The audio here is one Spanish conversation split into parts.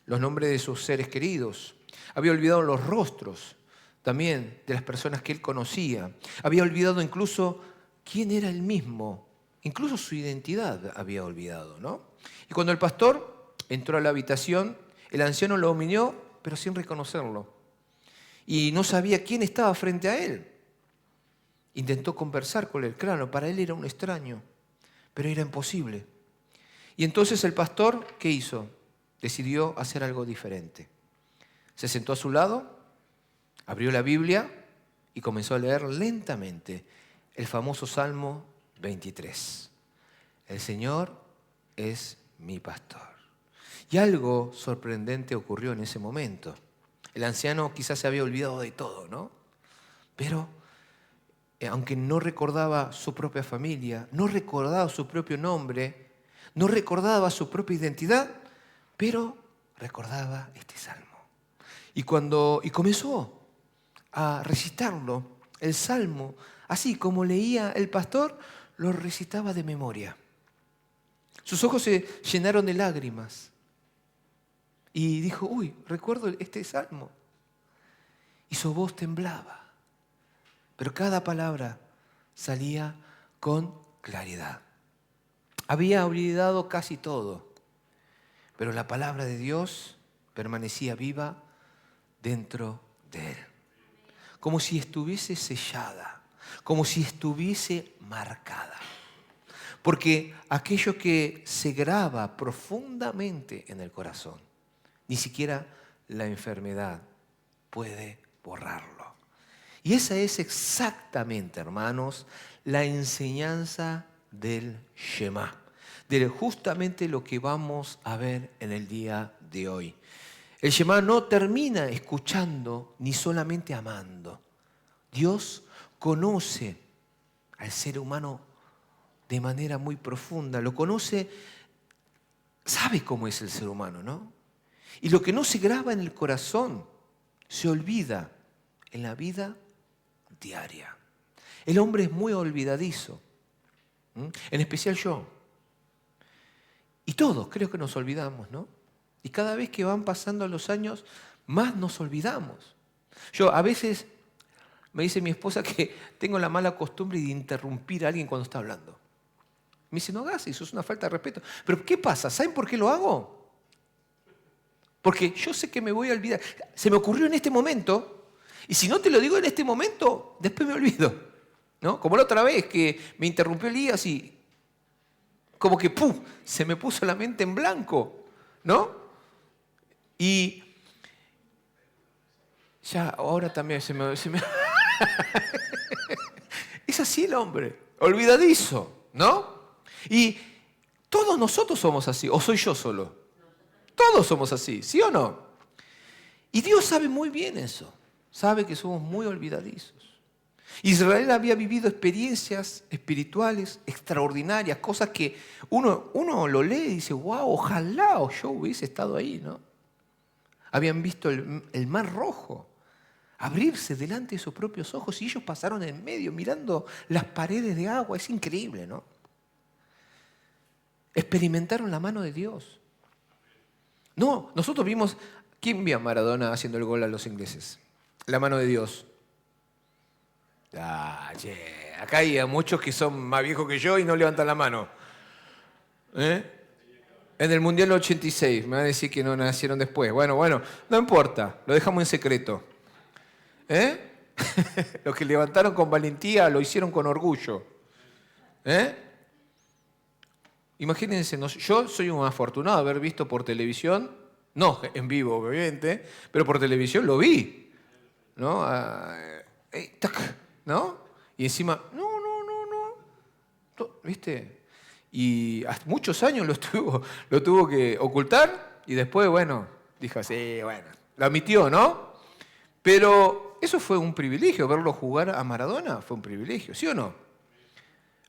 los nombres de sus seres queridos. Había olvidado los rostros también de las personas que él conocía. Había olvidado incluso quién era él mismo. Incluso su identidad había olvidado, ¿no? Y cuando el pastor entró a la habitación, el anciano lo humilló, pero sin reconocerlo. Y no sabía quién estaba frente a él. Intentó conversar con él, claro, para él era un extraño, pero era imposible. Y entonces el pastor, ¿qué hizo? Decidió hacer algo diferente. Se sentó a su lado, abrió la Biblia y comenzó a leer lentamente el famoso Salmo 23. El Señor es mi pastor. Y algo sorprendente ocurrió en ese momento. El anciano quizás se había olvidado de todo, ¿no? Pero aunque no recordaba su propia familia, no recordaba su propio nombre, no recordaba su propia identidad, pero recordaba este salmo. Y comenzó a recitarlo, el salmo, así como leía el pastor, lo recitaba de memoria. Sus ojos se llenaron de lágrimas. Y dijo, uy, recuerdo este salmo. Y su voz temblaba. Pero cada palabra salía con claridad. Había olvidado casi todo, pero la palabra de Dios permanecía viva dentro de él. Como si estuviese sellada, como si estuviese marcada. Porque aquello que se graba profundamente en el corazón, ni siquiera la enfermedad puede borrarlo. Y esa es exactamente, hermanos, la enseñanza del Shema, de justamente lo que vamos a ver en el día de hoy. El Shema no termina escuchando ni solamente amando. Dios conoce al ser humano de manera muy profunda, lo conoce, sabe cómo es el ser humano, ¿no? Y lo que no se graba en el corazón se olvida en la vida diaria. El hombre es muy olvidadizo, en especial yo. Y todos creo que nos olvidamos, ¿no? Y cada vez que van pasando los años, más nos olvidamos. Yo a veces, me dice mi esposa que tengo la mala costumbre de interrumpir a alguien cuando está hablando. Me dice, no hagas eso, es una falta de respeto. Pero ¿qué pasa? ¿Saben por qué lo hago? Porque yo sé que me voy a olvidar. Se me ocurrió en este momento, y si no te lo digo en este momento, después me olvido, ¿no? Como la otra vez que me interrumpió Elías y como que ¡pum! Se me puso la mente en blanco, ¿no? Y ya ahora también se me... Es así el hombre, olvidadizo, ¿no? Y todos nosotros somos así, ¿o soy yo solo? Todos somos así, ¿sí o no? Y Dios sabe muy bien eso, sabe que somos muy olvidadizos. Israel había vivido experiencias espirituales extraordinarias, cosas que uno lo lee y dice, wow, ojalá yo hubiese estado ahí, ¿no? Habían visto el mar rojo abrirse delante de sus propios ojos y ellos pasaron en medio mirando las paredes de agua, es increíble, ¿no? Experimentaron la mano de Dios. No, nosotros vimos, ¿quién vio a Maradona haciendo el gol a los ingleses? La mano de Dios. Acá hay muchos que son más viejos que yo y no levantan la mano. En el Mundial 86, me van a decir que no nacieron después. Bueno, no importa, lo dejamos en secreto. Los que levantaron con valentía lo hicieron con orgullo. Imagínense, yo soy un afortunado de haber visto por televisión, no en vivo obviamente, pero por televisión lo vi, ¿no? ¿No? Y encima, no, ¿viste? Y hasta muchos años lo tuvo que ocultar y después, dijo así, lo admitió, ¿no? Pero eso fue un privilegio, verlo jugar a Maradona fue un privilegio, ¿sí o no?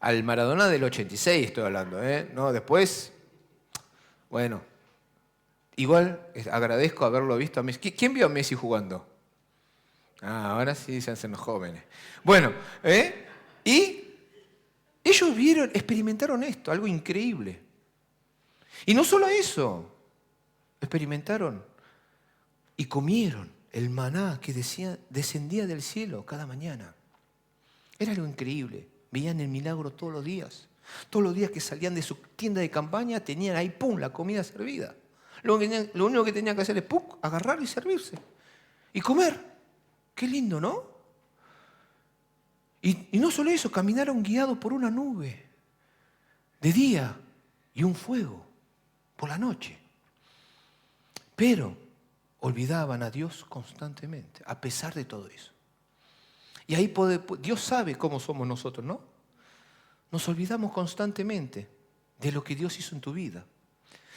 Al Maradona del 86 estoy hablando, No, después, igual agradezco haberlo visto a Messi. ¿Quién vio a Messi jugando? Ahora sí se hacen los jóvenes. Y ellos experimentaron esto, algo increíble. Y no solo eso, experimentaron y comieron el maná que descendía del cielo cada mañana. Era algo increíble. Veían el milagro todos los días. Todos los días que salían de su tienda de campaña tenían ahí, ¡pum!, la comida servida. Lo único que tenían que hacer es, ¡pum!, agarrar y servirse. Y comer. Qué lindo, ¿no? Y no solo eso, caminaron guiados por una nube de día y un fuego por la noche. Pero olvidaban a Dios constantemente, a pesar de todo eso. Y ahí Dios sabe cómo somos nosotros, ¿no? Nos olvidamos constantemente de lo que Dios hizo en tu vida.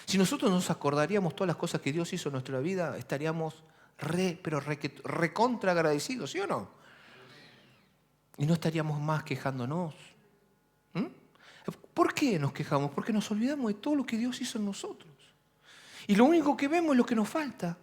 Si nosotros nos acordaríamos todas las cosas que Dios hizo en nuestra vida, estaríamos recontra agradecidos, ¿sí o no? Y no estaríamos más quejándonos. ¿Por qué nos quejamos? Porque nos olvidamos de todo lo que Dios hizo en nosotros. Y lo único que vemos es lo que nos falta.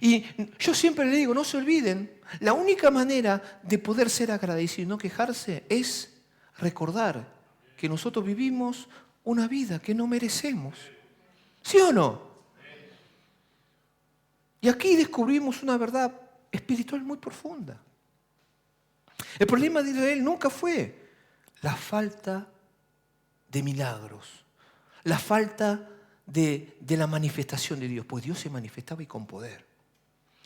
Y yo siempre le digo, no se olviden, la única manera de poder ser agradecido y no quejarse es recordar que nosotros vivimos una vida que no merecemos. ¿Sí o no? Y aquí descubrimos una verdad espiritual muy profunda. El problema de Israel nunca fue la falta de milagros, la falta de la manifestación de Dios, pues Dios se manifestaba y con poder.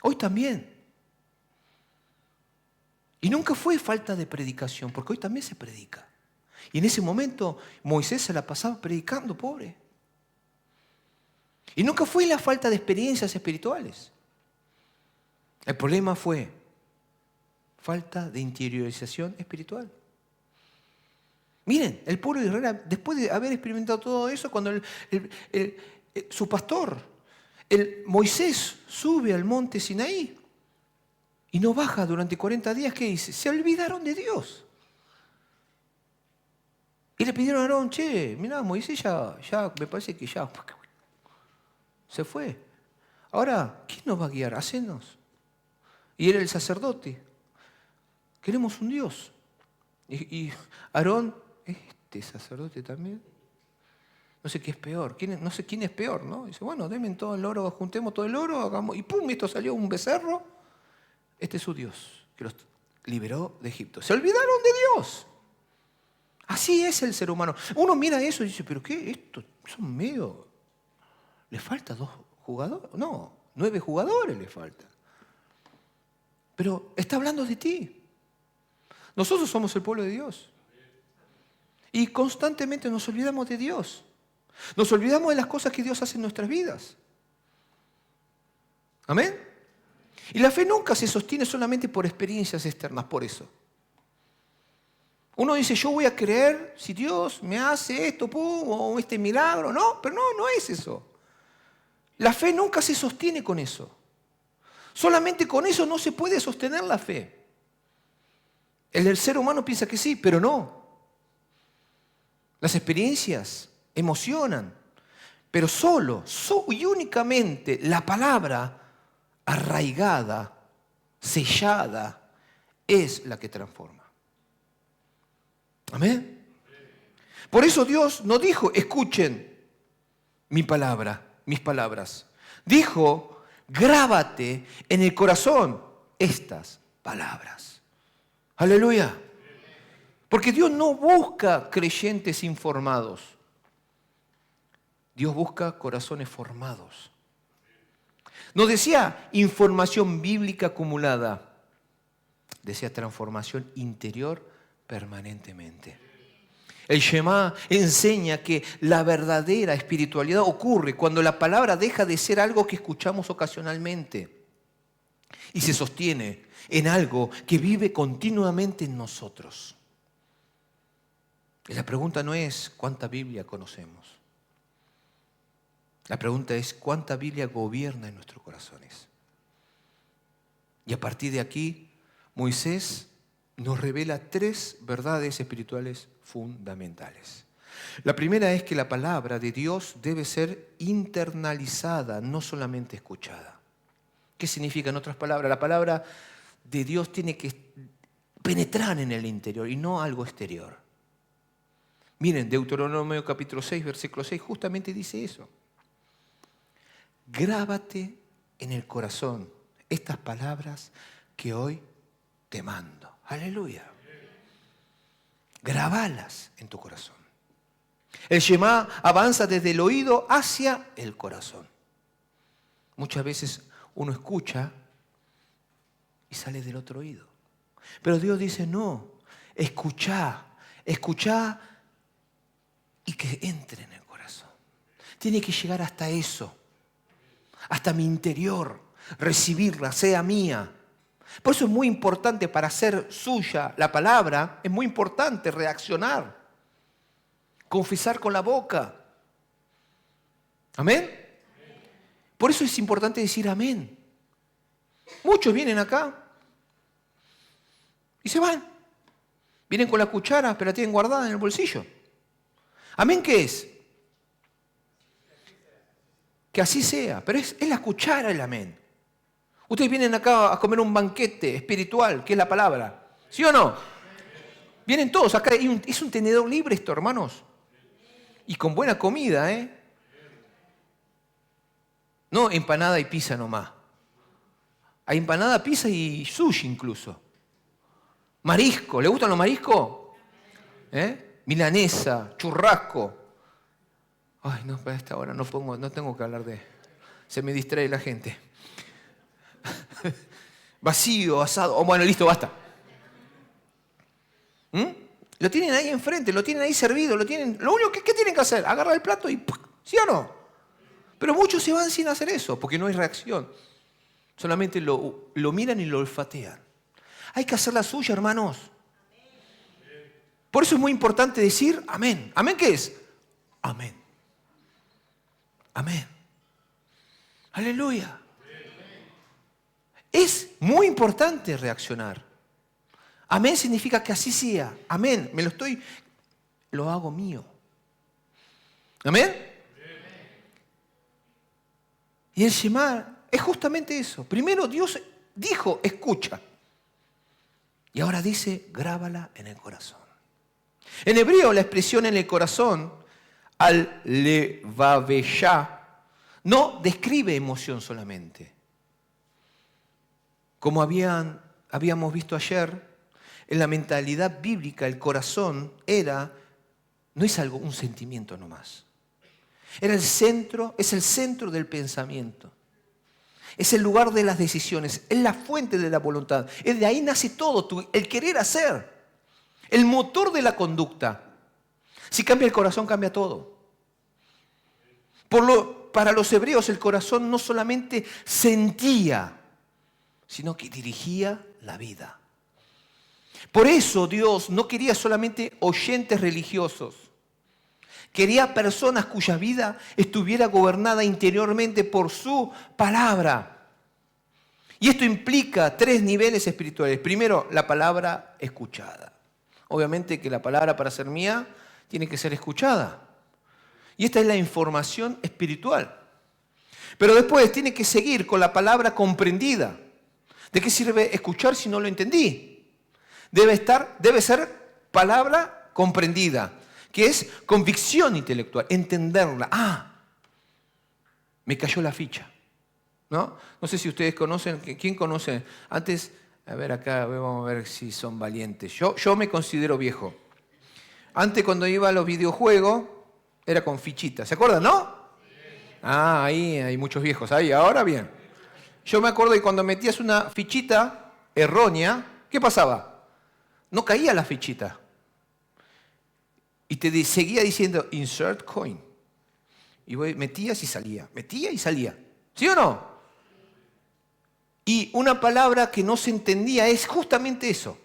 Hoy también. Y nunca fue falta de predicación, porque hoy también se predica. Y en ese momento Moisés se la pasaba predicando, pobre. Y nunca fue la falta de experiencias espirituales. El problema fue falta de interiorización espiritual. Miren, el pueblo de Israel, después de haber experimentado todo eso, cuando su pastor, Moisés, sube al monte Sinaí y no baja durante 40 días, ¿qué dice? Se olvidaron de Dios. Y le pidieron a Aarón, che, mirá, Moisés ya me parece que ya se fue. Ahora, ¿quién nos va a guiar? Hacenos. Y era el sacerdote. Queremos un Dios. Y Aarón, este sacerdote también, no sé qué es peor, no sé quién es peor, ¿no? Dice, bueno, denme todo el oro, juntemos todo el oro, hagamos, y pum, esto salió un becerro. Este es su Dios, que los liberó de Egipto. Se olvidaron de Dios. Así es el ser humano. Uno mira eso y dice, ¿pero qué? Estos son medio... ¿Le falta 2 jugadores? No, 9 jugadores le faltan. Pero está hablando de ti. Nosotros somos el pueblo de Dios. Y constantemente nos olvidamos de Dios. Nos olvidamos de las cosas que Dios hace en nuestras vidas. ¿Amén? Y la fe nunca se sostiene solamente por experiencias externas, por eso. Uno dice, yo voy a creer si Dios me hace esto, pum, o este milagro. No, pero no es eso. La fe nunca se sostiene con eso. Solamente con eso no se puede sostener la fe. El ser humano piensa que sí, pero no. Las experiencias emocionan, pero solo y únicamente la palabra arraigada, sellada, es la que transforma. Amén. Por eso Dios no dijo, escuchen mi palabra, mis palabras. Dijo, grábate en el corazón estas palabras. Aleluya. Porque Dios no busca creyentes informados. Dios busca corazones formados. No decía información bíblica acumulada. Decía transformación interior permanentemente. El Shema enseña que la verdadera espiritualidad ocurre cuando la palabra deja de ser algo que escuchamos ocasionalmente y se sostiene en algo que vive continuamente en nosotros. Y la pregunta no es cuánta Biblia conocemos. La pregunta es cuánta Biblia gobierna en nuestros corazones. Y a partir de aquí, Moisés nos revela 3 verdades espirituales fundamentales. La primera es que la palabra de Dios debe ser internalizada, no solamente escuchada. ¿Qué significa en otras palabras? La palabra de Dios tiene que penetrar en el interior y no algo exterior. Miren, Deuteronomio capítulo 6, versículo 6, justamente dice eso. Grábate en el corazón estas palabras que hoy te mando. Aleluya. Grábalas en tu corazón. El Shema avanza desde el oído hacia el corazón. Muchas veces uno escucha y sale del otro oído. Pero Dios dice, no, escuchá y que entre en el corazón. Tiene que llegar hasta eso, hasta mi interior, recibirla, sea mía. Por eso es muy importante, para hacer suya la palabra, es muy importante reaccionar, confesar con la boca. ¿Amén? Por eso es importante decir amén. Muchos vienen acá y se van. Vienen con la cuchara, pero la tienen guardada en el bolsillo. ¿Amén qué es? Que así sea, pero es la cuchara el amén. Ustedes vienen acá a comer un banquete espiritual, que es la palabra. ¿Sí o no? Vienen todos acá. Es un tenedor libre esto, hermanos. Y con buena comida, ¿eh? No empanada y pizza nomás. Hay empanada, pizza y sushi incluso. Marisco. ¿Le gustan los mariscos? Milanesa, churrasco. Ay, no, para esta hora no tengo que hablar de... Se me distrae la gente. Vacío, asado. Oh, bueno, listo, basta. Lo tienen ahí enfrente, lo tienen ahí servido, lo único que tienen que hacer, agarrar el plato y ¡pum! ¿Sí o no? Pero muchos se van sin hacer eso, porque no hay reacción. Solamente lo miran y lo olfatean. Hay que hacer la suya, hermanos. Por eso es muy importante decir amén. ¿Amén qué es? Amén. Amén. Aleluya. Es muy importante reaccionar. Amén significa que así sea. Amén. Lo hago mío. Amén. Y el Shema es justamente eso. Primero Dios dijo, escucha. Y ahora dice, grábala en el corazón. En hebreo la expresión en el corazón, al-levaveshá, no describe emoción solamente. Como habíamos visto ayer, en la mentalidad bíblica el corazón no es un sentimiento nomás. Es el centro del pensamiento. Es el lugar de las decisiones, es la fuente de la voluntad. Es de ahí nace todo, el querer hacer, el motor de la conducta. Si cambia el corazón, cambia todo. Para los hebreos el corazón no solamente sentía, sino que dirigía la vida. Por eso Dios no quería solamente oyentes religiosos. Quería personas cuya vida estuviera gobernada interiormente por su palabra. Y esto implica 3 niveles espirituales. Primero, la palabra escuchada. Obviamente que la palabra, para ser mía, tiene que ser escuchada. Y esta es la información espiritual. Pero después tiene que seguir con la palabra comprendida. ¿De qué sirve escuchar si no lo entendí? Debe ser palabra comprendida, que es convicción intelectual, entenderla. Me cayó la ficha. ¿No? No sé si ustedes conocen, ¿quién conoce? Antes, a ver acá, vamos a ver si son valientes. Yo me considero viejo. Antes, cuando iba a los videojuegos, era con fichitas. ¿Se acuerdan, no? Ahí hay muchos viejos. Ahí, ahora bien. Yo me acuerdo que cuando metías una fichita errónea, ¿qué pasaba? No caía la fichita. Y te seguía diciendo, insert coin. Y metías y salía, metía y salía. ¿Sí o no? Y una palabra que no se entendía es justamente eso.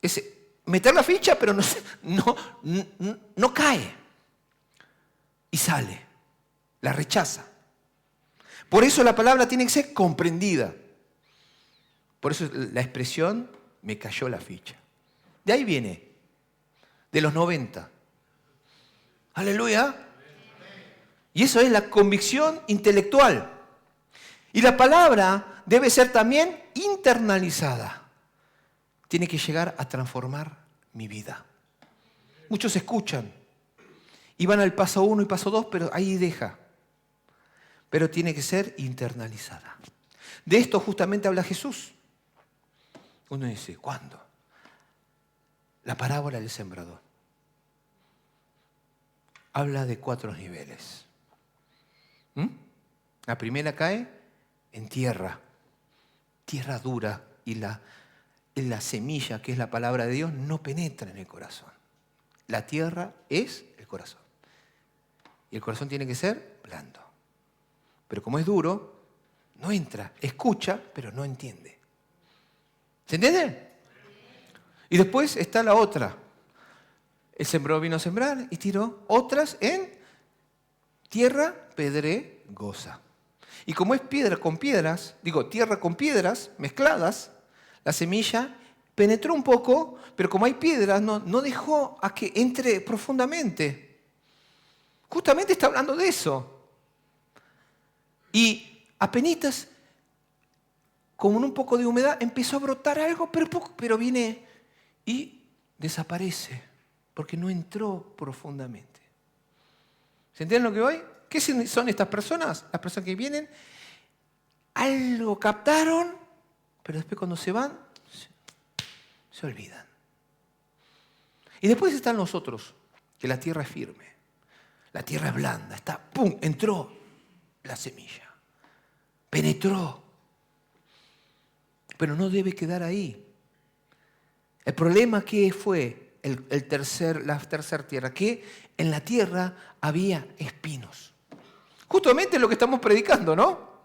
Es meter la ficha, pero no cae. Y sale. La rechaza. Por eso la palabra tiene que ser comprendida. Por eso la expresión, me cayó la ficha. De ahí viene. De los 90. Aleluya. Y eso es la convicción intelectual. Y la palabra debe ser también internalizada. Tiene que llegar a transformar mi vida. Muchos escuchan y van al paso 1 y paso 2, pero ahí deja. Pero tiene que ser internalizada. De esto justamente habla Jesús. Uno dice, ¿cuándo? La parábola del sembrador. Habla de 4 niveles. La primera cae en tierra dura, y la semilla, que es la palabra de Dios, no penetra en el corazón. La tierra es el corazón. Y el corazón tiene que ser blando. Pero como es duro, no entra. Escucha, pero no entiende. ¿Se entiende? Y después está la otra. El sembrador vino a sembrar y tiró otras en tierra pedregosa. Y como es piedra con piedras, tierra con piedras mezcladas, la semilla penetró un poco, pero como hay piedras, no dejó a que entre profundamente. Justamente está hablando de eso. Y apenitas, como en un poco de humedad, empezó a brotar algo, pero viene y desaparece, porque no entró profundamente. ¿Se entiende lo que voy? ¿Qué son estas personas? Las personas que vienen, algo captaron, pero después cuando se van, se olvidan. Y después están los otros, que la tierra es firme, la tierra es blanda, entró la semilla, penetró, pero no debe quedar ahí. El problema que fue la tercera tierra, que en la tierra había espinos. Justamente lo que estamos predicando, ¿no?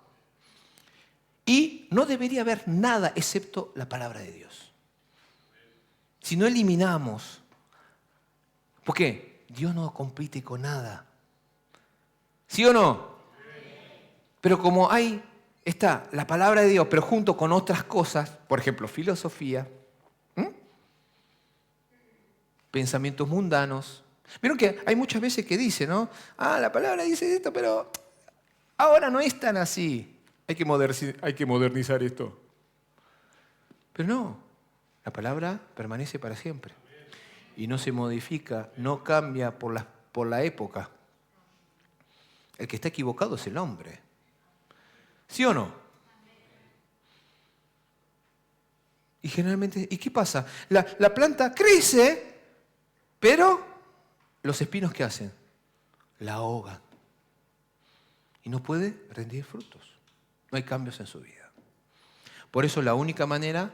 Y no debería haber nada excepto la palabra de Dios. Si no eliminamos, ¿por qué? Dios no compite con nada. ¿Sí o no? Pero como está la palabra de Dios, pero junto con otras cosas, por ejemplo, filosofía, pensamientos mundanos. Vieron que hay muchas veces que dice, ¿no? La palabra dice esto, pero ahora no es tan así. Hay que modernizar esto. Pero no, la palabra permanece para siempre. Y no se modifica, no cambia por la época. El que está equivocado es el hombre. ¿Sí o no? Y generalmente, ¿y qué pasa? La planta crece, pero los espinos, ¿qué hacen? La ahogan. Y no puede rendir frutos. No hay cambios en su vida. Por eso la única manera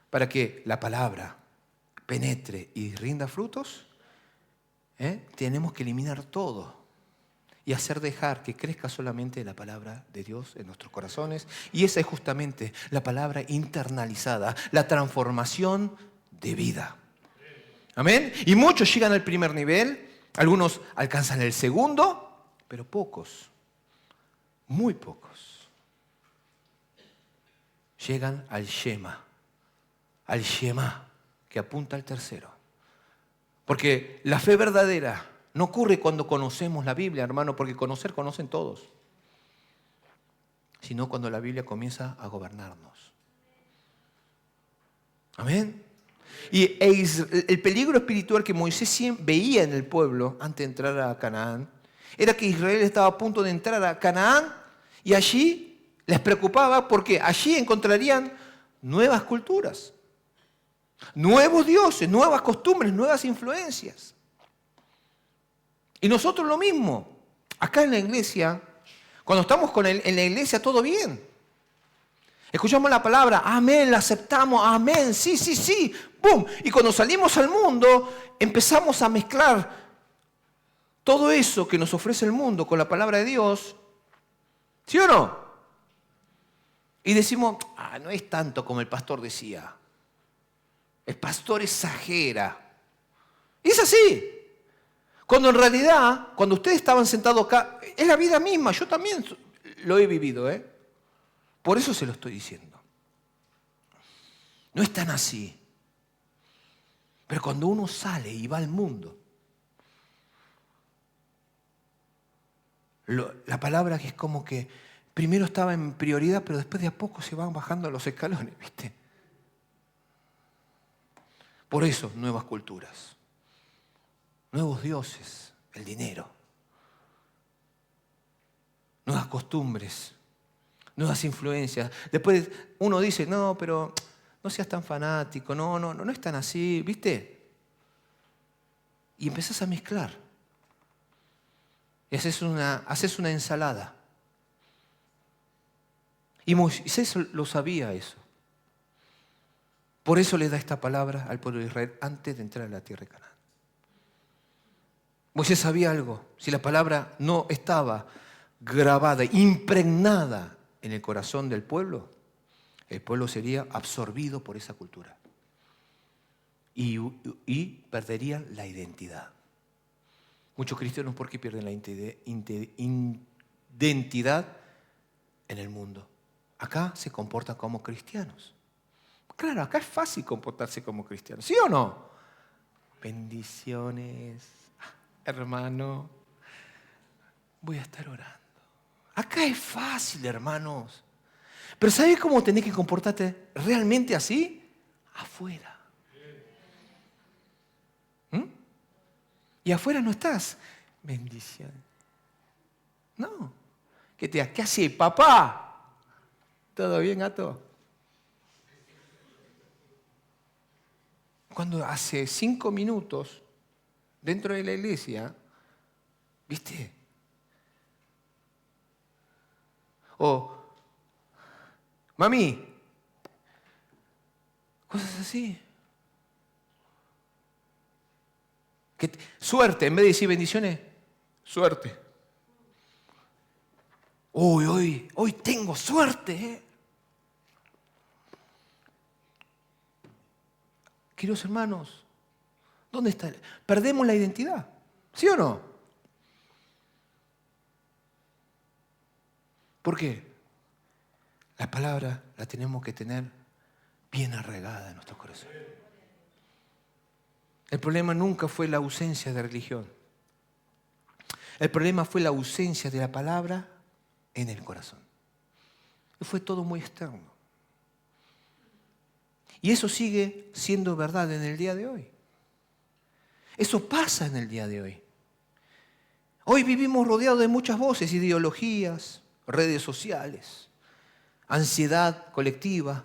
para que la palabra penetre y rinda frutos, tenemos que eliminar todo y dejar que crezca solamente la palabra de Dios en nuestros corazones. Y esa es justamente la palabra internalizada, la transformación de vida. Amén. Y muchos llegan al primer nivel, algunos alcanzan el segundo, pero pocos, muy pocos, llegan al Shema, que apunta al tercero. Porque la fe verdadera no ocurre cuando conocemos la Biblia, hermano, porque conocen todos, sino cuando la Biblia comienza a gobernarnos. Amén. Y el peligro espiritual que Moisés veía en el pueblo antes de entrar a Canaán era que Israel estaba a punto de entrar a Canaán y allí les preocupaba porque allí encontrarían nuevas culturas, nuevos dioses, nuevas costumbres, nuevas influencias. Y nosotros lo mismo. Acá en la iglesia, cuando estamos en la iglesia, todo bien. Escuchamos la palabra, amén, la aceptamos, amén, sí, ¡pum! Y cuando salimos al mundo, empezamos a mezclar todo eso que nos ofrece el mundo con la palabra de Dios. ¿Sí o no? Y decimos, no es tanto como el pastor decía. El pastor exagera. Y es así. Cuando en realidad, cuando ustedes estaban sentados acá, es la vida misma. Yo también lo he vivido, Por eso se lo estoy diciendo. No es tan así. Pero cuando uno sale y va al mundo, la palabra que es como que primero estaba en prioridad, pero después de a poco se van bajando los escalones, ¿viste? Por eso, nuevas culturas. nuevos dioses, el dinero, nuevas costumbres, nuevas influencias. Después uno dice, no, pero no seas tan fanático, no es tan así, ¿viste? Y empezás a mezclar. Y haces una ensalada. Y Moisés lo sabía eso. Por eso le da esta palabra al pueblo de Israel antes de entrar a la tierra de Canaán. Moisés sabía algo. Si la palabra no estaba grabada, impregnada en el corazón del pueblo, el pueblo sería absorbido por esa cultura. Y perderían la identidad. Muchos cristianos, ¿por qué pierden la identidad en el mundo? Acá se comportan como cristianos. Claro, acá es fácil comportarse como cristiano. ¿Sí o no? Bendiciones, hermano. Voy a estar orando. Acá es fácil, hermanos. Pero ¿sabes cómo tenés que comportarte realmente así? Afuera. Y afuera no estás. Bendiciones. No. ¿Qué hace, papá? ¿Todo bien, gato? Cuando hace 5 minutos, dentro de la iglesia, ¿viste? O, mami, cosas así. Suerte, en vez de decir bendiciones, suerte. Hoy tengo suerte, ¿eh? Queridos hermanos, ¿dónde está? Perdemos la identidad, ¿sí o no? ¿Por qué? La palabra la tenemos que tener bien arraigada en nuestro corazón. El problema nunca fue la ausencia de religión. El problema fue la ausencia de la palabra en el corazón. Y fue todo muy externo. Y eso sigue siendo verdad en el día de hoy. Eso pasa en el día de hoy. Hoy vivimos rodeados de muchas voces, ideologías, redes sociales, ansiedad colectiva,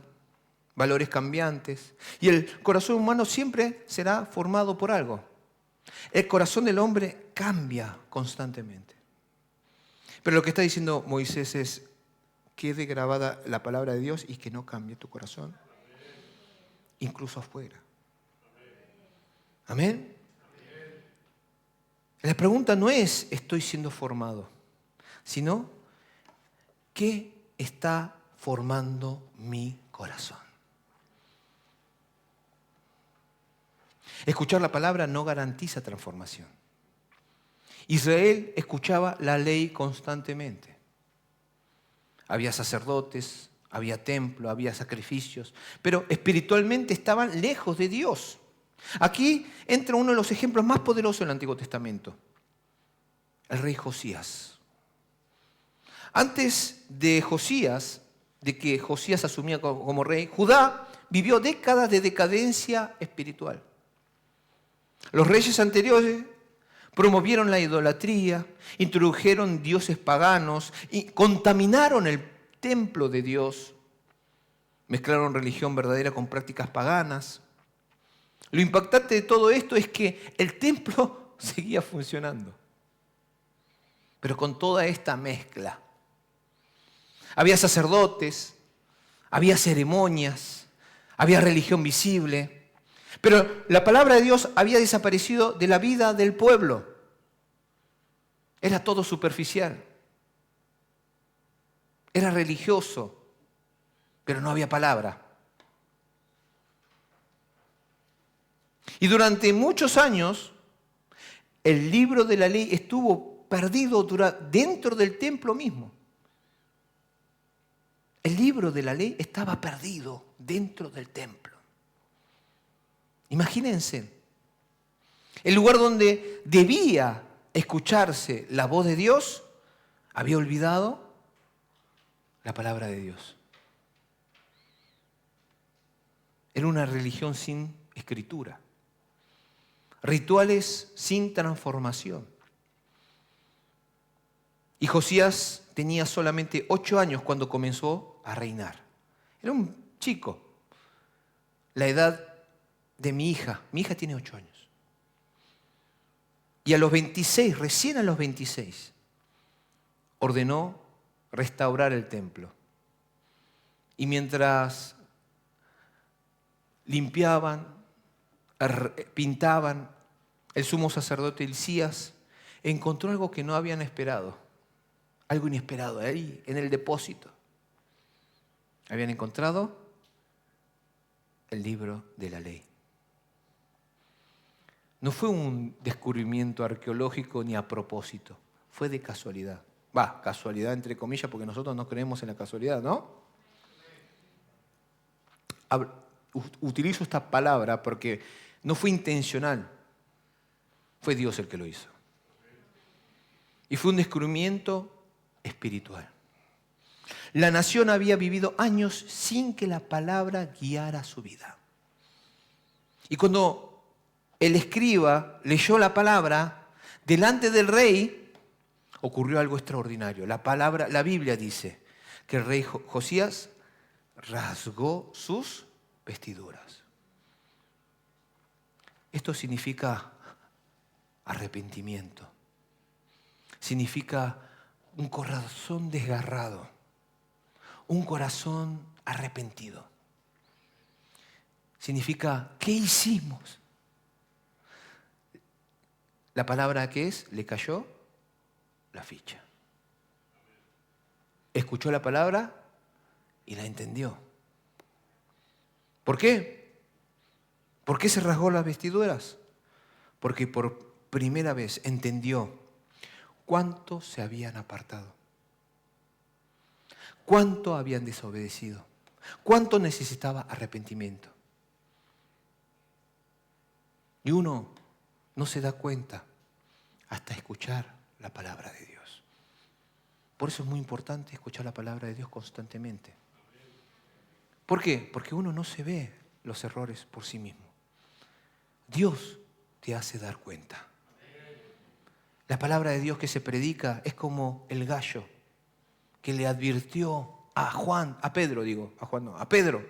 valores cambiantes. Y el corazón humano siempre será formado por algo. El corazón del hombre cambia constantemente. Pero lo que está diciendo Moisés es: quede grabada la palabra de Dios y que no cambie tu corazón, incluso afuera. Amén. La pregunta no es ¿estoy siendo formado?, sino ¿qué está formando mi corazón? Escuchar la palabra no garantiza transformación. Israel escuchaba la ley constantemente. Había sacerdotes, había templo, había sacrificios, pero espiritualmente estaban lejos de Dios. Aquí entra uno de los ejemplos más poderosos del Antiguo Testamento, el rey Josías. Antes de que Josías asumía como rey, Judá vivió décadas de decadencia espiritual. Los reyes anteriores promovieron la idolatría, introdujeron dioses paganos y contaminaron el templo de Dios. Mezclaron religión verdadera con prácticas paganas. Lo impactante de todo esto es que el templo seguía funcionando, pero con toda esta mezcla. Había sacerdotes, había ceremonias, había religión visible, pero la palabra de Dios había desaparecido de la vida del pueblo. Era todo superficial. Era religioso, pero no había palabra. Y durante muchos años, el libro de la ley estuvo perdido dentro del templo mismo. El libro de la ley estaba perdido dentro del templo. Imagínense, el lugar donde debía escucharse la voz de Dios había olvidado la palabra de Dios. Era una religión sin escritura. rituales sin transformación. Y Josías tenía solamente 8 años cuando comenzó a reinar. Era un chico. La edad de mi hija tiene 8 años. Y a los 26, recién a los 26, ordenó restaurar el templo. Y mientras limpiaban, pintaban, el sumo sacerdote Hilcías encontró algo que no habían esperado, algo inesperado ahí en el depósito. Habían encontrado el libro de la ley. No fue un descubrimiento arqueológico ni a propósito, fue de casualidad. Casualidad entre comillas, porque nosotros no creemos en la casualidad, ¿no? Utilizo esta palabra porque no fue intencional, fue Dios el que lo hizo. Y fue un descubrimiento espiritual. La nación había vivido años sin que la palabra guiara su vida. Y cuando el escriba leyó la palabra delante del rey, ocurrió algo extraordinario. La Biblia dice que el rey Josías rasgó sus vestiduras. Esto significa arrepentimiento. Significa un corazón desgarrado, un corazón arrepentido. Significa, ¿qué hicimos? La palabra que es, le cayó la ficha. Escuchó la palabra y la entendió. ¿Por qué? ¿Por qué se rasgó las vestiduras? Porque por primera vez entendió cuánto se habían apartado, cuánto habían desobedecido, cuánto necesitaba arrepentimiento. Y uno no se da cuenta hasta escuchar la palabra de Dios. Por eso es muy importante escuchar la palabra de Dios constantemente. ¿Por qué? Porque uno no se ve los errores por sí mismo. Dios te hace dar cuenta. La palabra de Dios que se predica es como el gallo que le advirtió a Pedro,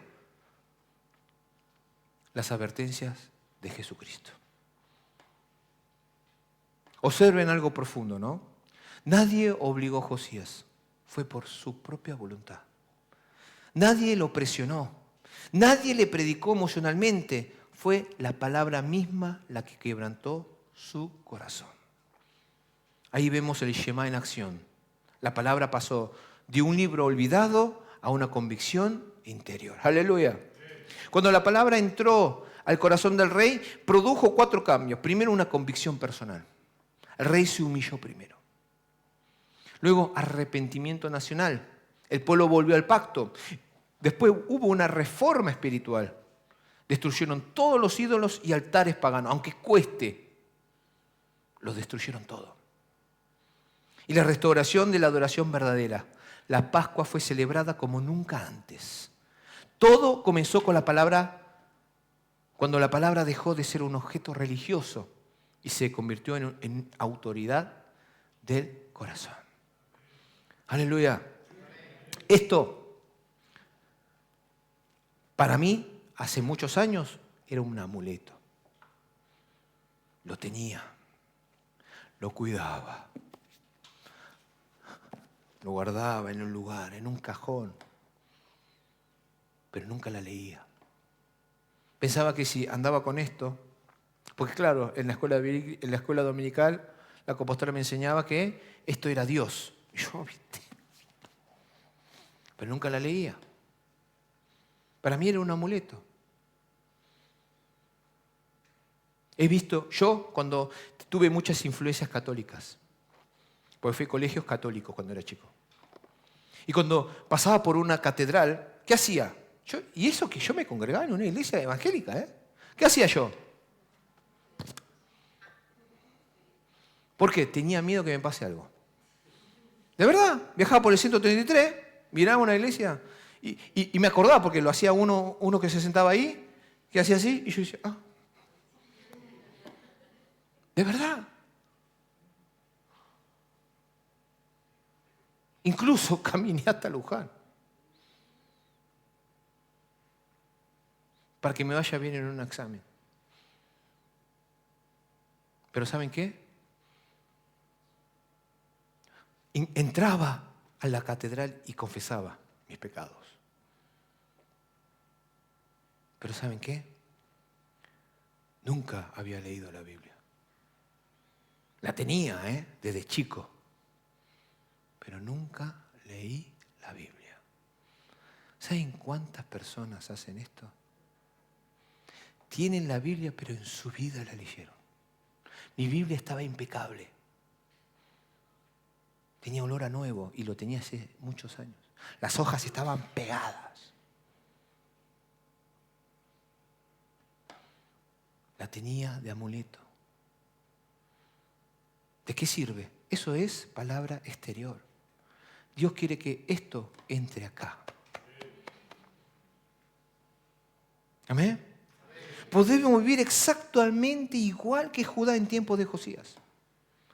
las advertencias de Jesucristo. Observen algo profundo, ¿no? Nadie obligó a Josías, fue por su propia voluntad. Nadie lo presionó, nadie le predicó emocionalmente, fue la palabra misma la que quebrantó su corazón. Ahí vemos el Shema en acción. La palabra pasó de un libro olvidado a una convicción interior. ¡Aleluya! Cuando la palabra entró al corazón del rey, produjo 4 cambios. Primero, una convicción personal. El rey se humilló primero. Luego, arrepentimiento nacional. El pueblo volvió al pacto. Después hubo una reforma espiritual. Destruyeron todos los ídolos y altares paganos. Aunque cueste, los destruyeron todos. Y la restauración de la adoración verdadera. La Pascua fue celebrada como nunca antes. Todo comenzó con la palabra, cuando la palabra dejó de ser un objeto religioso y se convirtió en autoridad del corazón. Aleluya. Esto, para mí, hace muchos años, era un amuleto. Lo tenía, lo cuidaba, lo guardaba en un lugar, en un cajón, pero nunca la leía. Pensaba que si andaba con esto, porque claro, en la escuela dominical, la compostora me enseñaba que esto era Dios. Y yo, ¿viste? Pero nunca la leía. Para mí era un amuleto. He visto, yo cuando tuve muchas influencias católicas, porque fui a colegios católicos cuando era chico. Y cuando pasaba por una catedral, ¿qué hacía? Y eso que yo me congregaba en una iglesia evangélica, ¿eh? ¿Qué hacía yo? ¿Por qué? Tenía miedo que me pase algo. De verdad, viajaba por el 133, miraba una iglesia y me acordaba porque lo hacía uno que se sentaba ahí, que hacía así, y yo decía, De verdad. Incluso caminé hasta Luján para que me vaya bien en un examen. Pero ¿saben qué? Entraba a la catedral y confesaba mis pecados. Pero ¿saben qué? Nunca había leído la Biblia. La tenía, desde chico. Pero nunca leí la Biblia. ¿Saben cuántas personas hacen esto? Tienen la Biblia, pero en su vida la leyeron. Mi Biblia estaba impecable. Tenía olor a nuevo y lo tenía hace muchos años. Las hojas estaban pegadas. La tenía de amuleto. ¿De qué sirve? Eso es palabra exterior. Dios quiere que esto entre acá. ¿Amén? Podemos vivir exactamente igual que Judá en tiempos de Josías.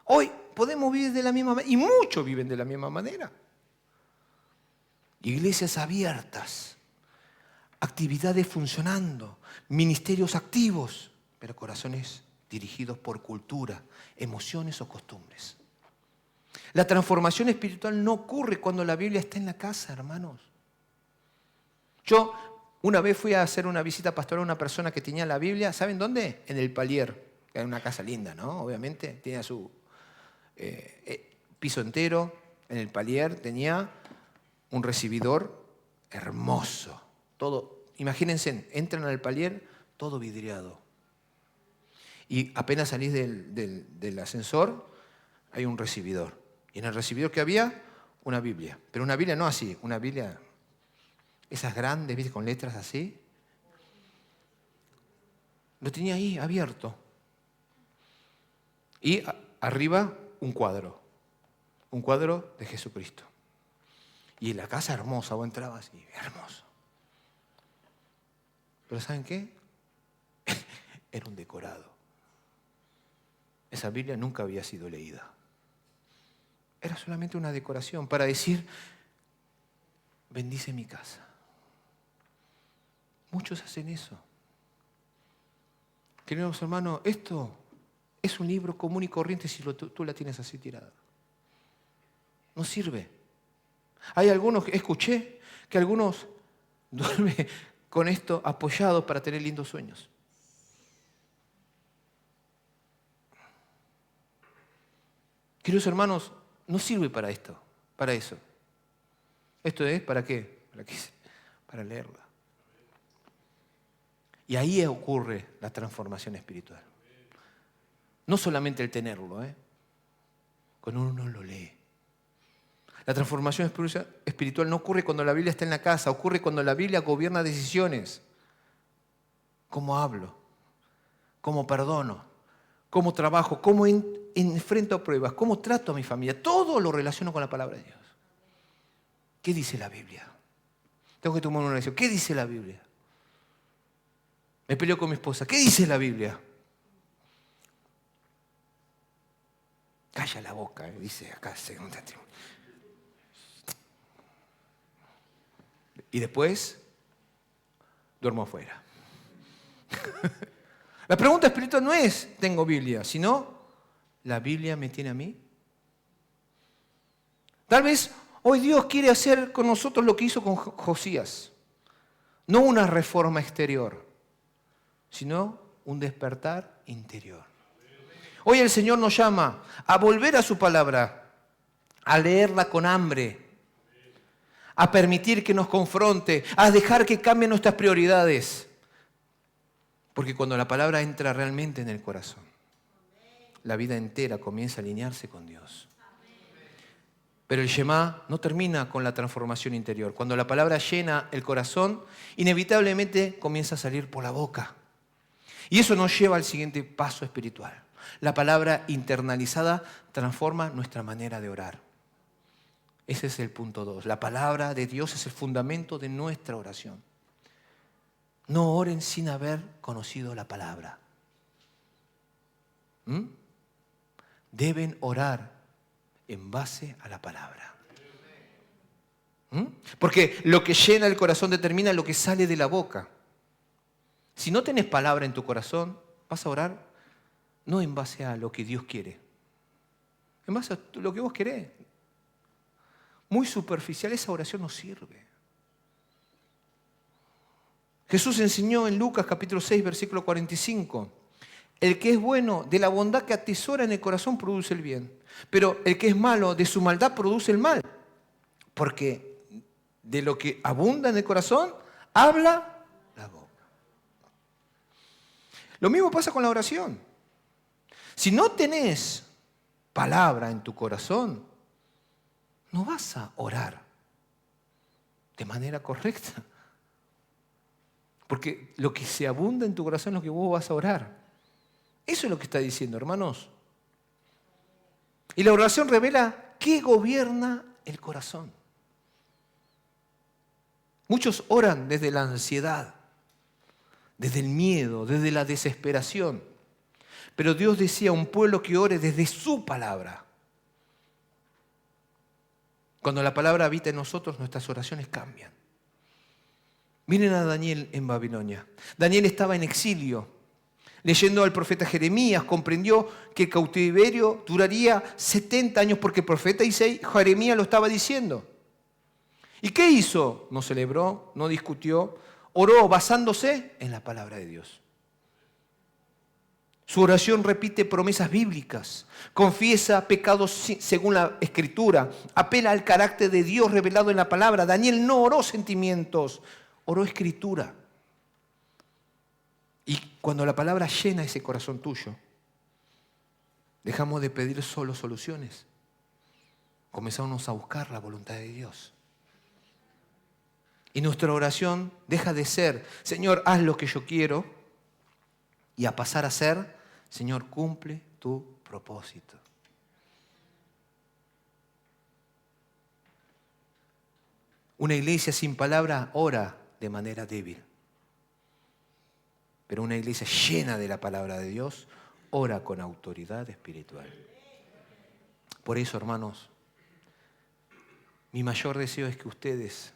Hoy podemos vivir de la misma manera, y muchos viven de la misma manera. Iglesias abiertas, actividades funcionando, ministerios activos, pero corazones dirigidos por cultura, emociones o costumbres. La transformación espiritual no ocurre cuando la Biblia está en la casa, hermanos. Yo una vez fui a hacer una visita pastoral a una persona que tenía la Biblia, ¿saben dónde? En el Palier, que era una casa linda, ¿no? Obviamente, tenía su piso entero. En el Palier tenía un recibidor hermoso. Todo, imagínense, entran al Palier, todo vidriado. Y apenas salís del ascensor, hay un recibidor. Y en el recibidor que había, una Biblia. Pero una Biblia no así, una Biblia, esas grandes, ¿viste? Con letras así. Lo tenía ahí abierto. Y arriba un cuadro de Jesucristo. Y la casa hermosa, vos entrabas y hermoso. Pero ¿saben qué? Era un decorado. Esa Biblia nunca había sido leída. Era solamente una decoración para decir, bendice mi casa. Muchos hacen eso. Queridos hermanos, esto es un libro común y corriente si tú la tienes así tirada. No sirve. Hay algunos, escuché que algunos duermen con esto apoyados para tener lindos sueños. Queridos hermanos, no sirve para esto, para eso. ¿Esto es para qué? Para leerla. Y ahí ocurre la transformación espiritual. No solamente el tenerlo, cuando uno lo lee. La transformación espiritual no ocurre cuando la Biblia está en la casa, ocurre cuando la Biblia gobierna decisiones. ¿Cómo hablo? ¿Cómo perdono? ¿Cómo trabajo? ¿Cómo enfrento a pruebas? ¿Cómo trato a mi familia? Todo lo relaciono con la palabra de Dios. ¿Qué dice la Biblia? Tengo que tomar una decisión. ¿Qué dice la Biblia? Me peleo con mi esposa. ¿Qué dice la Biblia? Calla la boca, dice acá. Y después, duermo afuera. La pregunta espiritual no es, ¿tengo Biblia? Sino, ¿la Biblia me tiene a mí? Tal vez hoy Dios quiere hacer con nosotros lo que hizo con Josías. No una reforma exterior, sino un despertar interior. Hoy el Señor nos llama a volver a su palabra, a leerla con hambre, a permitir que nos confronte, a dejar que cambien nuestras prioridades. Porque cuando la palabra entra realmente en el corazón, la vida entera comienza a alinearse con Dios. Pero el Shema no termina con la transformación interior. Cuando la palabra llena el corazón, inevitablemente comienza a salir por la boca. Y eso nos lleva al siguiente paso espiritual. La palabra internalizada transforma nuestra manera de orar. Ese es el punto 2. La palabra de Dios es el fundamento de nuestra oración. No oren sin haber conocido la palabra. deben orar en base a la palabra. Porque lo que llena el corazón determina lo que sale de la boca. Si no tenés palabra en tu corazón, vas a orar no en base a lo que Dios quiere, en base a lo que vos querés. Muy superficial, esa oración no sirve. Jesús enseñó en Lucas capítulo 6, versículo 45. El que es bueno, de la bondad que atesora en el corazón, produce el bien. Pero el que es malo, de su maldad produce el mal. Porque de lo que abunda en el corazón, habla la boca. Lo mismo pasa con la oración. Si no tenés palabra en tu corazón, no vas a orar de manera correcta. Porque lo que se abunda en tu corazón es lo que vos vas a orar. Eso es lo que está diciendo, hermanos. Y la oración revela qué gobierna el corazón. Muchos oran desde la ansiedad, desde el miedo, desde la desesperación. Pero Dios decía a un pueblo que ore desde su palabra. Cuando la palabra habita en nosotros, nuestras oraciones cambian. Miren a Daniel en Babilonia. Daniel estaba en exilio. Leyendo al profeta Jeremías, comprendió que el cautiverio duraría 70 años porque el profeta Jeremías lo estaba diciendo. ¿Y qué hizo? No celebró, no discutió, oró basándose en la palabra de Dios. Su oración repite promesas bíblicas, confiesa pecados según la Escritura, apela al carácter de Dios revelado en la palabra. Daniel no oró sentimientos, oró Escritura. Y cuando la palabra llena ese corazón tuyo, dejamos de pedir solo soluciones. Comenzamos a buscar la voluntad de Dios. Y nuestra oración deja de ser, Señor, haz lo que yo quiero, y a pasar a ser, Señor, cumple tu propósito. Una iglesia sin palabra ora de manera débil. Pero una iglesia llena de la palabra de Dios ora con autoridad espiritual. Por eso, hermanos, mi mayor deseo es que ustedes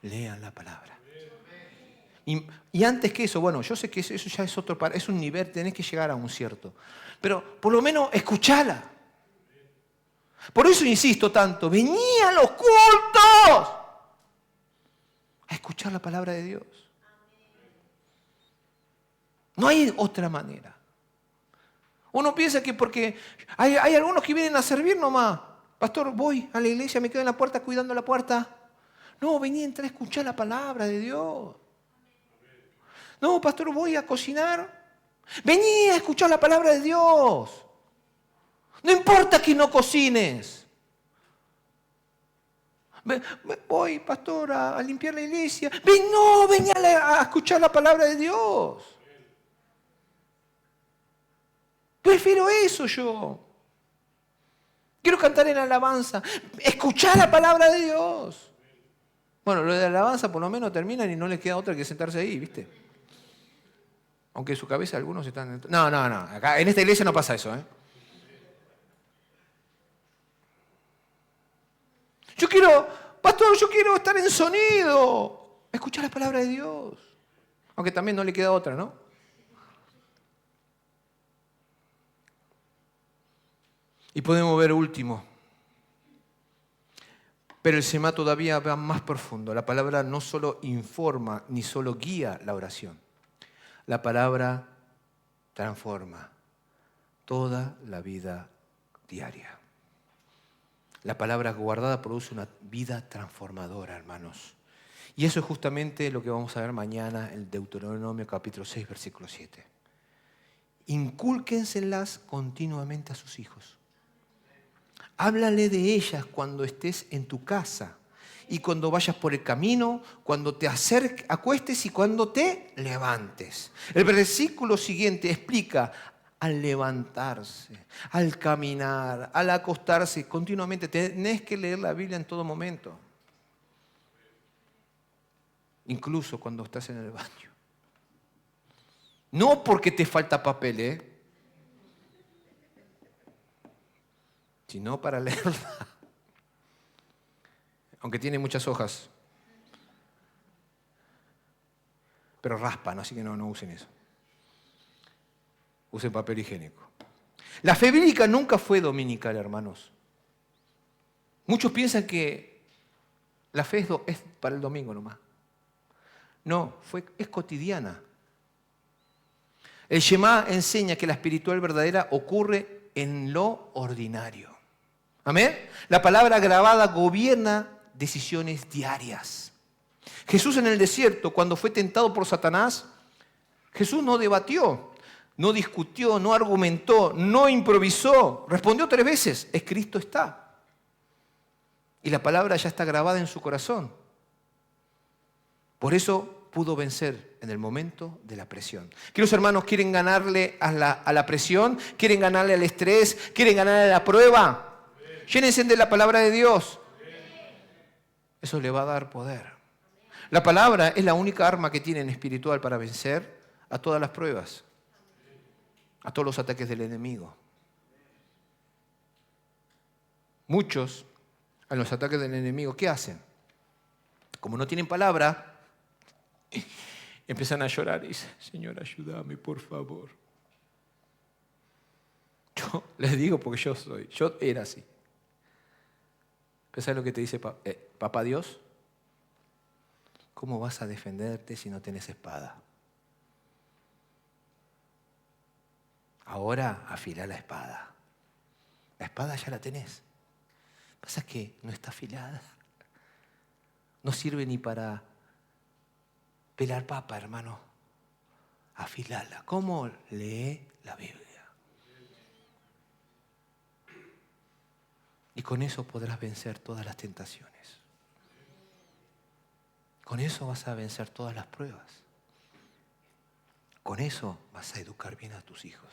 lean la palabra. Y antes que eso, bueno, yo sé que eso ya es otro, es un nivel, tenés que llegar a un cierto. Pero por lo menos escuchala. Por eso insisto tanto, vení a los cultos a escuchar la palabra de Dios. No hay otra manera. Uno piensa que porque hay algunos que vienen a servir nomás. Pastor, voy a la iglesia, me quedo en la puerta cuidando la puerta. No, vení a entrar a escuchar la palabra de Dios. No, pastor, voy a cocinar. Vení a escuchar la palabra de Dios. No importa que no cocines. Voy, pastor, a limpiar la iglesia. Vení a escuchar la palabra de Dios. Prefiero eso yo. Quiero cantar en alabanza. Escuchar la palabra de Dios. Bueno, lo de la alabanza por lo menos terminan y no les queda otra que sentarse ahí, ¿viste? Aunque en su cabeza algunos están... No. Acá, en esta iglesia no pasa eso, ¿eh? Pastor, yo quiero estar en sonido. Escuchar la palabra de Dios. Aunque también no le queda otra, ¿no? Y podemos ver último. Pero el Semá todavía va más profundo. La palabra no solo informa ni solo guía la oración. La palabra transforma toda la vida diaria. La palabra guardada produce una vida transformadora, hermanos. Y eso es justamente lo que vamos a ver mañana en Deuteronomio capítulo 6, versículo 7. Incúlquenselas continuamente a sus hijos. Háblale de ellas cuando estés en tu casa y cuando vayas por el camino, cuando te acuestes y cuando te levantes. El versículo siguiente explica al levantarse, al caminar, al acostarse, continuamente. Tenés que leer la Biblia en todo momento. Incluso cuando estás en el baño. No porque te falta papel, ¿eh? sino para leerla. Aunque tiene muchas hojas. Pero raspan, así que no usen eso. Usen papel higiénico. La fe bíblica nunca fue dominical, hermanos. Muchos piensan que la fe es para el domingo nomás. No, es cotidiana. El Shema enseña que la espiritual verdadera ocurre en lo ordinario. ¿Amén? La palabra grabada gobierna decisiones diarias. Jesús en el desierto, cuando fue tentado por Satanás, Jesús no debatió, no discutió, no argumentó, no improvisó. Respondió 3 veces, escrito está. Y la palabra ya está grabada en su corazón. Por eso pudo vencer en el momento de la presión. Queridos hermanos, ¿quieren ganarle a la presión? ¿Quieren ganarle al estrés? ¿Quieren ganarle a la prueba? Llénense de la palabra de Dios. Eso le va a dar poder. La palabra es la única arma que tienen espiritual para vencer a todas las pruebas, a todos los ataques del enemigo. Muchos, a los ataques del enemigo, ¿qué hacen? Como no tienen palabra, empiezan a llorar y dicen, Señor, ayúdame, por favor. Yo les digo porque yo era así. ¿Sabes lo que te dice Papá Dios? ¿Cómo vas a defenderte si no tenés espada? Ahora afilá la espada. La espada ya la tenés. Pasa que no está afilada. No sirve ni para pelar papa, hermano. Afilala. ¿Cómo? Lee la Biblia. Y con eso podrás vencer todas las tentaciones. Con eso vas a vencer todas las pruebas. Con eso vas a educar bien a tus hijos.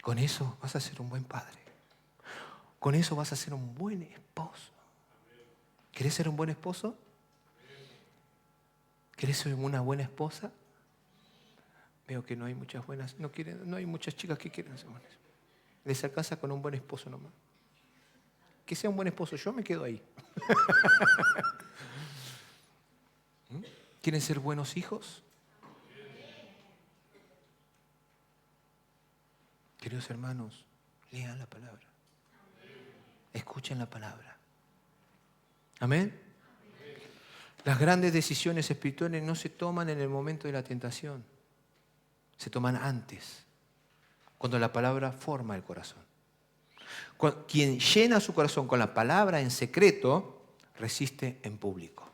Con eso vas a ser un buen padre. Con eso vas a ser un buen esposo. ¿Querés ser un buen esposo? ¿Querés ser una buena esposa? Veo que no hay muchas buenas, no hay muchas chicas que quieren ser buenas. Les alcanza con un buen esposo nomás. Que sea un buen esposo, yo me quedo ahí. ¿Quieren ser buenos hijos? Queridos hermanos, lean la palabra. Escuchen la palabra. Amén. Las grandes decisiones espirituales no se toman en el momento de la tentación. Se toman antes, cuando la palabra forma el corazón. Quien llena su corazón con la palabra en secreto, resiste en público.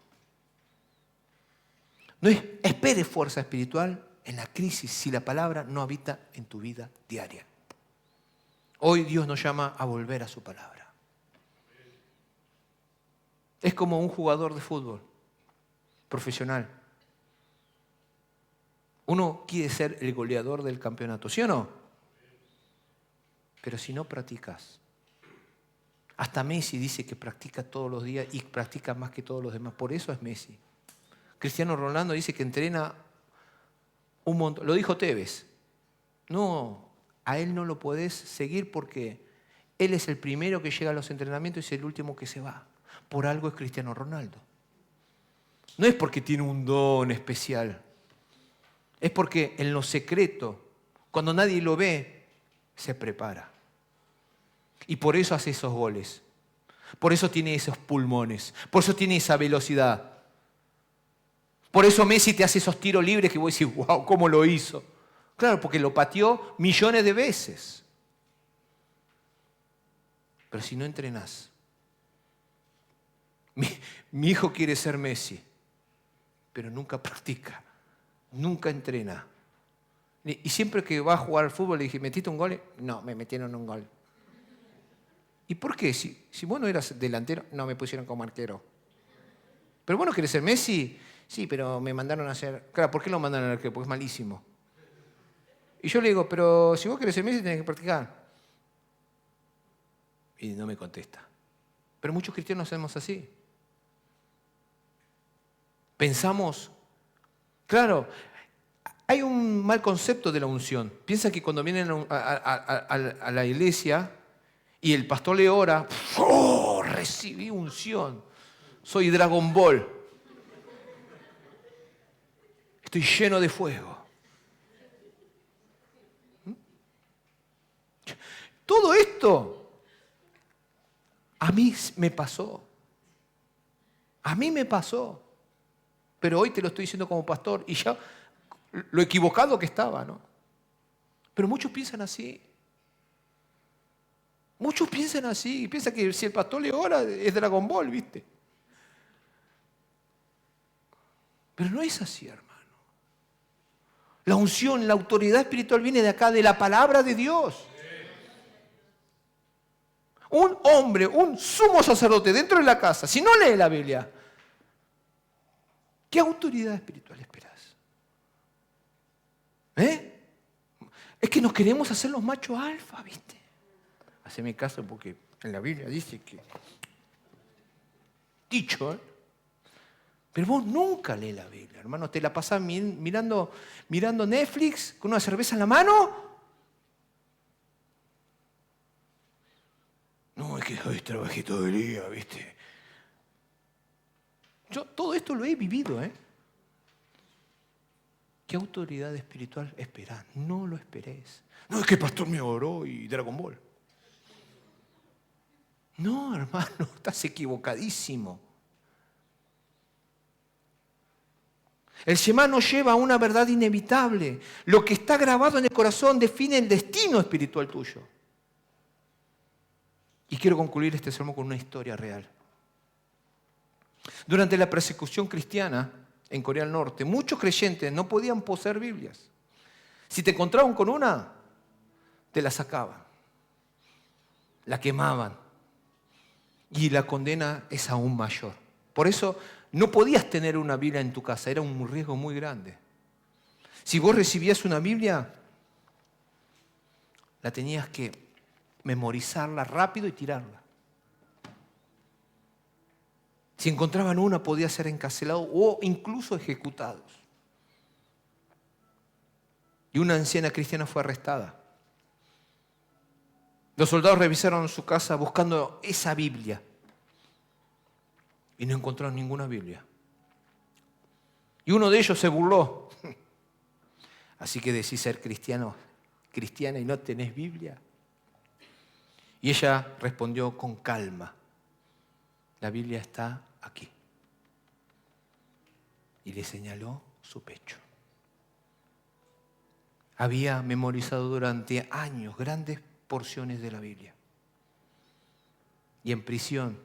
No espere fuerza espiritual en la crisis si la palabra no habita en tu vida diaria. Hoy Dios nos llama a volver a su palabra. Es como un jugador de fútbol profesional. Uno quiere ser el goleador del campeonato, ¿sí o no? Pero si no practicas. Hasta Messi dice que practica todos los días y practica más que todos los demás. Por eso es Messi. Cristiano Ronaldo dice que entrena un montón. Lo dijo Tevez. No, a él no lo podés seguir porque él es el primero que llega a los entrenamientos y es el último que se va. Por algo es Cristiano Ronaldo. No es porque tiene un don especial. Es porque en lo secreto, cuando nadie lo ve, se prepara. Y por eso hace esos goles. Por eso tiene esos pulmones. Por eso tiene esa velocidad. Por eso Messi te hace esos tiros libres que vos decís, wow, ¿cómo lo hizo? Claro, porque lo pateó millones de veces. Pero si no entrenás. Mi hijo quiere ser Messi, pero nunca practica, nunca entrena. Y siempre que va a jugar al fútbol le dije, ¿metiste un gol? No, me metieron un gol. ¿Y por qué? Si vos no eras delantero, no, me pusieron como arquero. ¿Pero vos no querés ser Messi? Sí, pero me mandaron a hacer... Claro, ¿por qué lo mandaron al arquero? Porque es malísimo. Y yo le digo, pero si vos querés ser Messi tenés que practicar. Y no me contesta. Pero muchos cristianos hacemos así. Pensamos, claro, hay un mal concepto de la unción. Piensa que cuando vienen a la iglesia y el pastor le ora, ¡oh! Recibí unción. Soy Dragon Ball. Estoy lleno de fuego. Todo esto a mí me pasó. A mí me pasó. Pero hoy te lo estoy diciendo como pastor y ya lo equivocado que estaba, ¿no? Pero muchos piensan así. Muchos piensan así. Piensan que si el pastor le ora es Dragon Ball, ¿viste? Pero no es así, hermano. La unción, la autoridad espiritual viene de acá, de la palabra de Dios. Un hombre, un sumo sacerdote dentro de la casa, si no lee la Biblia, ¿qué autoridad espiritual esperas? Es que nos queremos hacer los machos alfa, ¿viste? Haceme caso porque en la Biblia dice que... Dicho, ¿eh? Pero vos nunca lees la Biblia, hermano. Te la pasás mirando Netflix con una cerveza en la mano. No, es que hoy trabajé todo el día, ¿viste? Yo todo esto lo he vivido, ¿eh? ¿Qué autoridad espiritual esperás? No lo esperés. No, es que el pastor me oró y Dragon Ball. No, hermano, estás equivocadísimo. El Shema nos lleva a una verdad inevitable. Lo que está grabado en el corazón define el destino espiritual tuyo. Y quiero concluir este sermón con una historia real. Durante la persecución cristiana en Corea del Norte, muchos creyentes no podían poseer Biblias. Si te encontraban con una, te la sacaban, la quemaban. Y la condena es aún mayor. Por eso no podías tener una Biblia en tu casa, era un riesgo muy grande. Si vos recibías una Biblia, la tenías que memorizarla rápido y tirarla. Si encontraban una, podía ser encarcelado o incluso ejecutados. Y una anciana cristiana fue arrestada. Los soldados revisaron su casa buscando esa Biblia y no encontraron ninguna Biblia. Y uno de ellos se burló. Así que decís ser cristiana y no tenés Biblia. Y ella respondió con calma. La Biblia está aquí. Y le señaló su pecho. Había memorizado durante años grandes porciones de la Biblia. Y en prisión,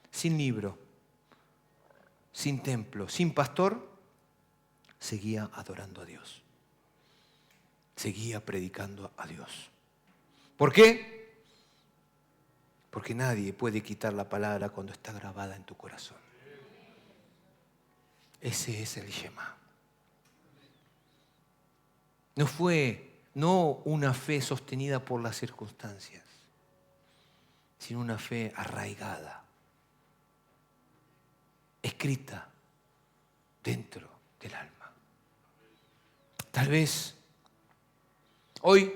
sin libro, sin templo, sin pastor, seguía adorando a Dios. Seguía predicando a Dios. ¿Por qué? Porque nadie puede quitar la palabra cuando está grabada en tu corazón. Ese es el Shema. No una fe sostenida por las circunstancias, sino una fe arraigada, escrita dentro del alma. Tal vez hoy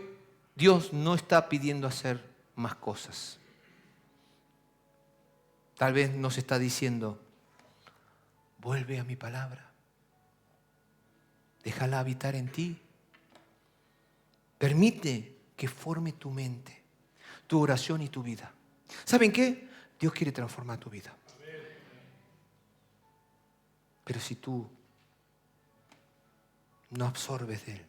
Dios no está pidiendo hacer más cosas. Tal vez nos está diciendo, vuelve a mi palabra, déjala habitar en ti. Permite que forme tu mente, tu oración y tu vida. ¿Saben qué? Dios quiere transformar tu vida. Pero si tú no absorbes de Él,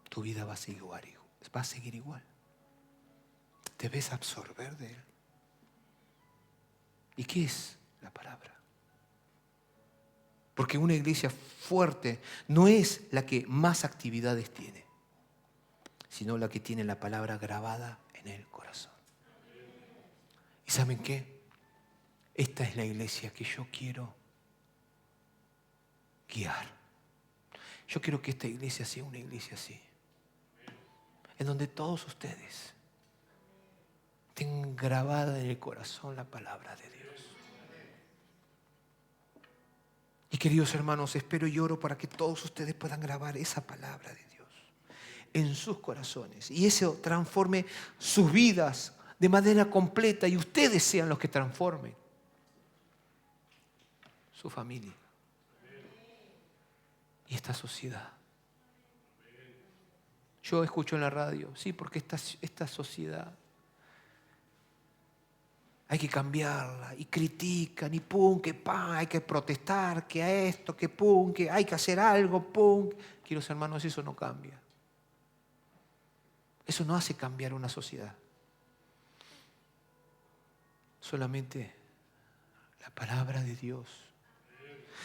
tu vida va a seguir igual. Debes absorber de Él. ¿Y qué es la palabra? Porque una iglesia fuerte no es la que más actividades tiene, sino la que tiene la palabra grabada en el corazón. ¿Y saben qué? Esta es la iglesia que yo quiero guiar. Yo quiero que esta iglesia sea una iglesia así, en donde todos ustedes tengan grabada en el corazón la palabra de Dios. Y queridos hermanos, espero y oro para que todos ustedes puedan grabar esa palabra de Dios en sus corazones. Y eso transforme sus vidas de manera completa y ustedes sean los que transformen su familia y esta sociedad. Yo escucho en la radio, sí, porque esta sociedad hay que cambiarla y critican y pum, que pa, hay que protestar, que a esto, que pum, que hay que hacer algo, pum. Queridos hermanos, eso no cambia. Eso no hace cambiar una sociedad. Solamente la palabra de Dios.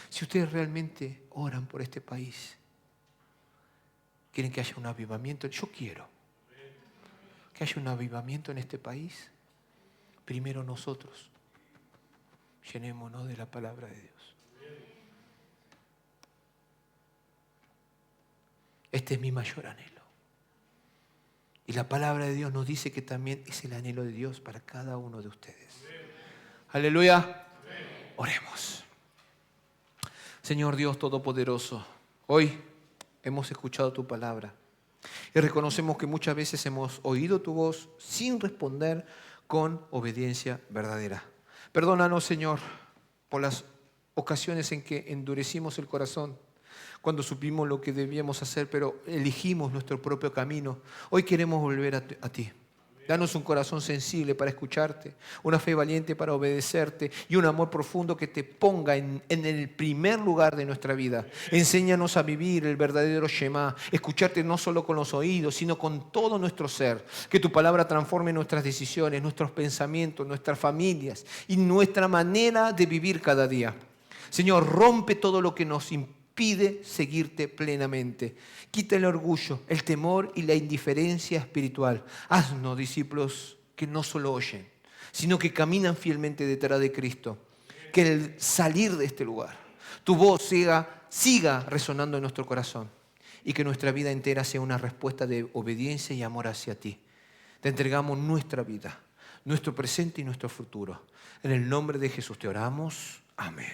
Si ustedes realmente oran por este país, quieren que haya un avivamiento, yo quiero que haya un avivamiento en este país. Primero nosotros llenémonos de la palabra de Dios. Este es mi mayor anhelo. Y la palabra de Dios nos dice que también es el anhelo de Dios para cada uno de ustedes. Aleluya. Oremos. Señor Dios Todopoderoso, hoy hemos escuchado tu palabra y reconocemos que muchas veces hemos oído tu voz sin responder con obediencia verdadera. Perdónanos, Señor, por las ocasiones en que endurecimos el corazón, cuando supimos lo que debíamos hacer, pero elegimos nuestro propio camino. Hoy queremos volver a ti. Danos un corazón sensible para escucharte, una fe valiente para obedecerte y un amor profundo que te ponga en el primer lugar de nuestra vida. Enséñanos a vivir el verdadero Shema, escucharte no solo con los oídos, sino con todo nuestro ser. Que tu palabra transforme nuestras decisiones, nuestros pensamientos, nuestras familias y nuestra manera de vivir cada día. Señor, rompe todo lo que nos impide seguirte plenamente. Quita el orgullo, el temor y la indiferencia espiritual. Haznos discípulos que no solo oyen, sino que caminan fielmente detrás de Cristo. Que el salir de este lugar, tu voz siga resonando en nuestro corazón y que nuestra vida entera sea una respuesta de obediencia y amor hacia ti. Te entregamos nuestra vida, nuestro presente y nuestro futuro. En el nombre de Jesús te oramos. Amén.